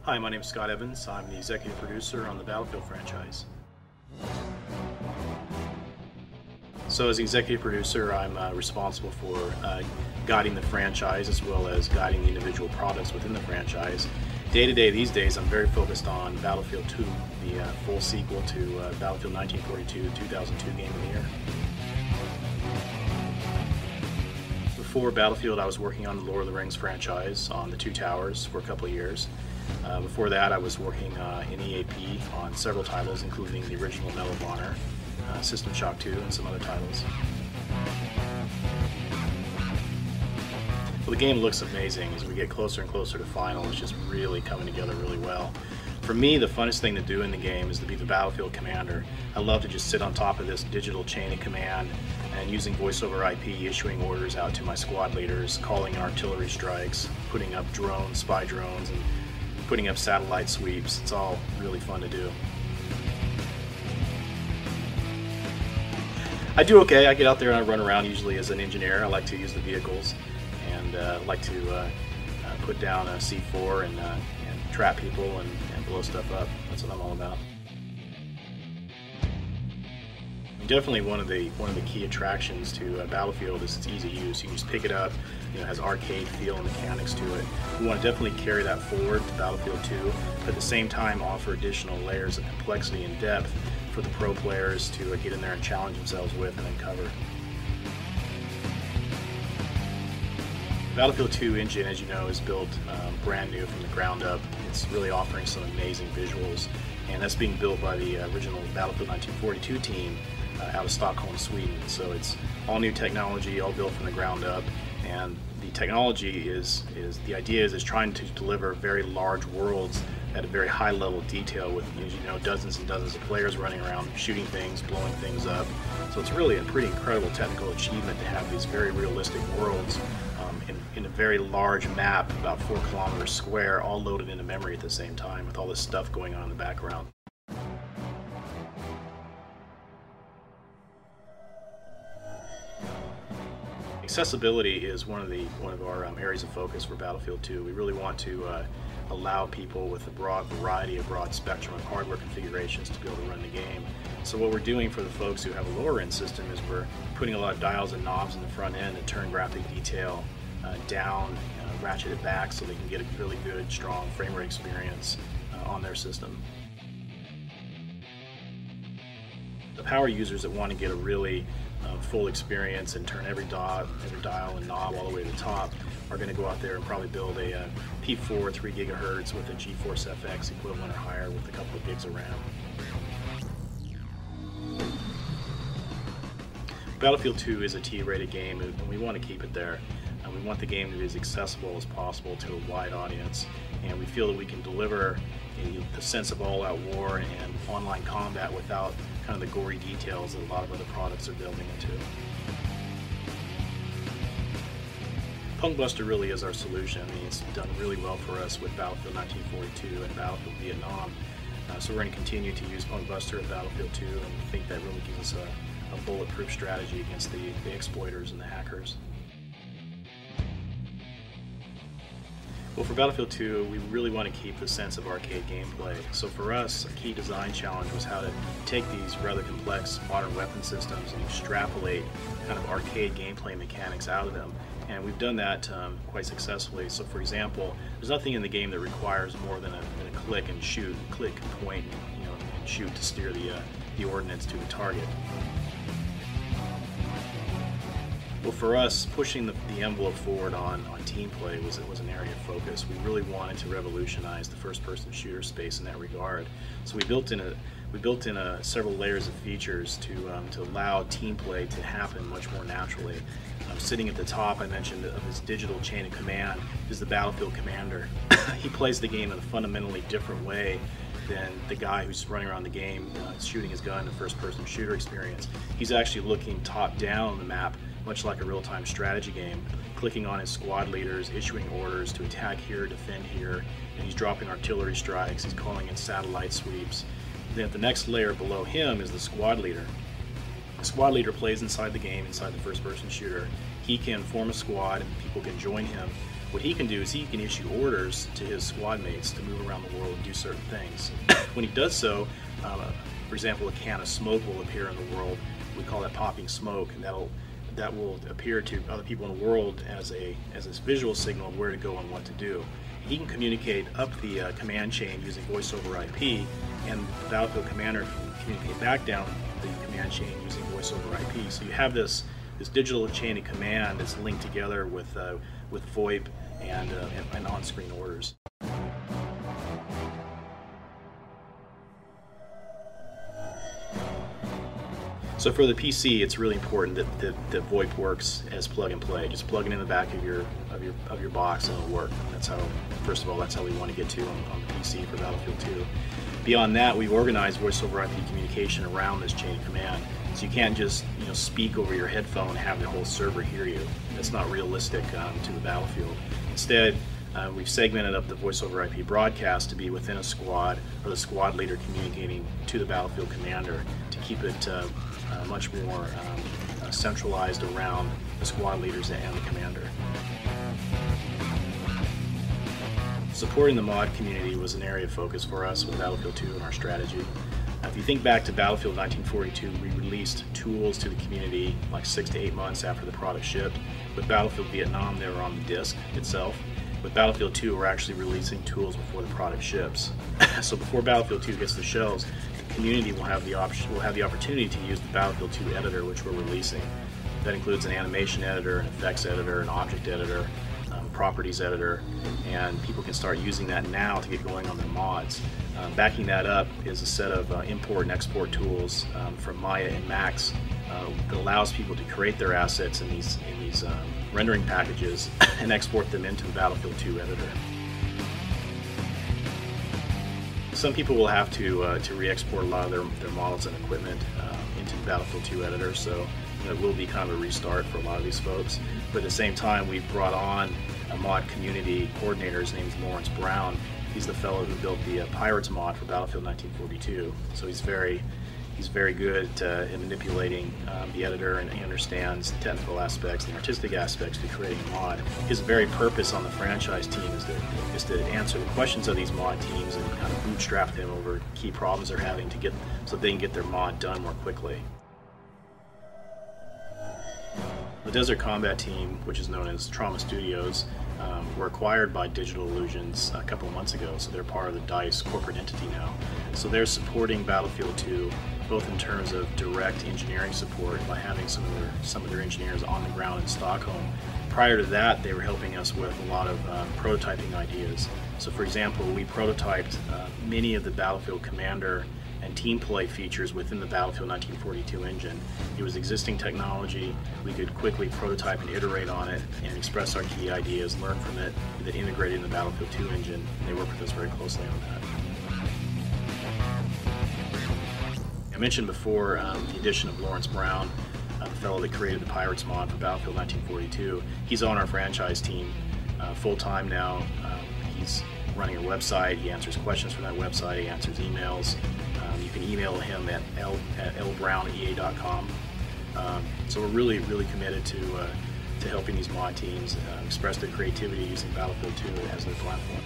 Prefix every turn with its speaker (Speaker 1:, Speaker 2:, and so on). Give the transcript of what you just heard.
Speaker 1: Hi, my name is Scott Evans. I'm the executive producer on the Battlefield franchise. So as the executive producer, I'm responsible for guiding the franchise as well as guiding the individual products within the franchise. Day to day these days, I'm very focused on Battlefield 2, the full sequel to Battlefield 1942 2002 Game of the Year. Before Battlefield, I was working on the Lord of the Rings franchise on the Two Towers for a couple of years. Before that, I was working in EAP on several titles, including the original Medal of Honor, System Shock 2, and some other titles. Well, the game looks amazing as we get closer and closer to final. It's just really coming together really well. For me, the funnest thing to do in the game is to be the Battlefield commander. I love to just sit on top of this digital chain of command and using voice over IP, issuing orders out to my squad leaders, calling in artillery strikes, putting up drones, spy drones, and putting up satellite sweeps. It's all really fun to do. I do okay. I get out there and I run around usually as an engineer. I like to use the vehicles and like to put down a C4 and trap people and blow stuff up. That's what I'm all about. Definitely one of the key attractions to Battlefield is its easy use. You can just pick it up. You know, it has arcade feel and mechanics to it. We want to definitely carry that forward to Battlefield 2, but at the same time offer additional layers of complexity and depth for the pro players to get in there and challenge themselves with and uncover. Battlefield 2 engine, as you know, is built brand new from the ground up. It's really offering some amazing visuals, and that's being built by the original Battlefield 1942 team out of Stockholm, Sweden. So it's all new technology, all built from the ground up, and the technology the idea is trying to deliver very large worlds at a very high level of detail with, as you know, dozens and dozens of players running around shooting things, blowing things up. So it's really a pretty incredible technical achievement to have these very realistic worlds in a very large map, about 4 kilometers square, all loaded into memory at the same time with all this stuff going on in the background. Accessibility is one of our areas of focus for Battlefield 2. We really want to allow people with a broad spectrum of hardware configurations to be able to run the game. So what we're doing for the folks who have a lower end system is we're putting a lot of dials and knobs in the front end to turn graphic detail down, ratchet it back so they can get a really good, strong frame rate experience on their system. The power users that want to get a really full experience and turn every dial and knob all the way to the top are going to go out there and probably build a P4 3 gigahertz with a GeForce FX equivalent or higher with a couple of gigs of RAM. Battlefield 2 is a T-rated game, and we want to keep it there. We want the game to be as accessible as possible to a wide audience, and we feel that we can deliver the sense of all-out war and online combat without kind of the gory details that a lot of other products are building into. Punkbuster really is our solution. I mean, it's done really well for us with Battlefield 1942 and Battlefield Vietnam. So we're going to continue to use Punkbuster in Battlefield 2, and we think that really gives us a bulletproof strategy against the exploiters and the hackers. Well, for Battlefield 2, we really want to keep the sense of arcade gameplay. So for us, a key design challenge was how to take these rather complex modern weapon systems and extrapolate kind of arcade gameplay mechanics out of them. And we've done that quite successfully. So for example, there's nothing in the game that requires more than a click and shoot, click and point, and shoot to steer the ordnance to the target. Well, for us, pushing the envelope forward on team play was an area of focus. We really wanted to revolutionize the first-person shooter space in that regard. So we built in several layers of features to allow team play to happen much more naturally. Sitting at the top, I mentioned, of this digital chain of command is the Battlefield commander. He plays the game in a fundamentally different way than the guy who's running around the game shooting his gun in a first-person shooter experience. He's actually looking top-down on the map, much like a real-time strategy game, clicking on his squad leaders, issuing orders to attack here, defend here, and he's dropping artillery strikes, he's calling in satellite sweeps. Then at the next layer below him is the squad leader. The squad leader plays inside the game, inside the first-person shooter. he can form a squad and people can join him. What he can do is he can issue orders to his squad mates to move around the world and do certain things. When he does so, for example, a can of smoke will appear in the world. We call that popping smoke, and that will appear to other people in the world as this visual signal of where to go and what to do. He can communicate up the command chain using voice over IP, and the Battlefield commander can communicate back down the command chain using voice over IP. So you have this digital chain of command that's linked together with VoIP and on-screen orders. So for the PC, it's really important that VoIP works as plug and play. Just plug it in the back of your box and it'll work. That's how, first of all, that's how we want to get to on the PC for Battlefield 2. Beyond that, we've organized voice over IP communication around this chain of command. So you can't just speak over your headphone and have the whole server hear you. That's not realistic to the Battlefield. Instead, we've segmented up the voice over IP broadcast to be within a squad, or the squad leader communicating to the Battlefield commander, to keep it much more centralized around the squad leaders and the commander. Supporting the mod community was an area of focus for us with Battlefield 2 and our strategy. If you think back to Battlefield 1942, we released tools to the community like 6 to 8 months after the product shipped. With Battlefield Vietnam, they were on the disc itself. With Battlefield 2, we're actually releasing tools before the product ships. So before Battlefield 2 gets to the shelves, the community will have the opportunity to use the Battlefield 2 editor, which we're releasing. That includes an animation editor, an effects editor, an object editor, properties editor, and people can start using that now to get going on their mods. Backing that up is a set of import and export tools from Maya and Max that allows people to create their assets in these rendering packages and export them into the Battlefield 2 editor. Some people will have to re-export a lot of their models and equipment into the Battlefield 2 editor, so it will be kind of a restart for a lot of these folks. But at the same time, we've brought on a mod community coordinator. His name's Lawrence Brown. He's the fellow who built the Pirates mod for Battlefield 1942. So he's very good at manipulating the editor, and he understands the technical aspects and the artistic aspects to creating a mod. His very purpose on the franchise team is to answer the questions of these mod teams and kind of bootstrap them over key problems they're having so they can get their mod done more quickly. The Desert Combat Team, which is known as Trauma Studios, were acquired by Digital Illusions a couple of months ago, so they're part of the DICE corporate entity now. So they're supporting Battlefield 2 both in terms of direct engineering support by having some of their engineers on the ground in Stockholm. Prior to that, they were helping us with a lot of prototyping ideas. So for example, we prototyped many of the Battlefield Commander and team play features within the Battlefield 1942 engine. It was existing technology. We could quickly prototype and iterate on it and express our key ideas, learn from it, that integrated in the Battlefield 2 engine. And they worked with us very closely on that. I mentioned before the addition of Lawrence Brown, the fellow that created the Pirates mod for Battlefield 1942. He's on our franchise team full-time now. He's running a website. He answers questions from that website. He answers emails. You can email him at lbrownea.com. So we're really committed to helping these mod teams express their creativity using Battlefield 2 as their platform.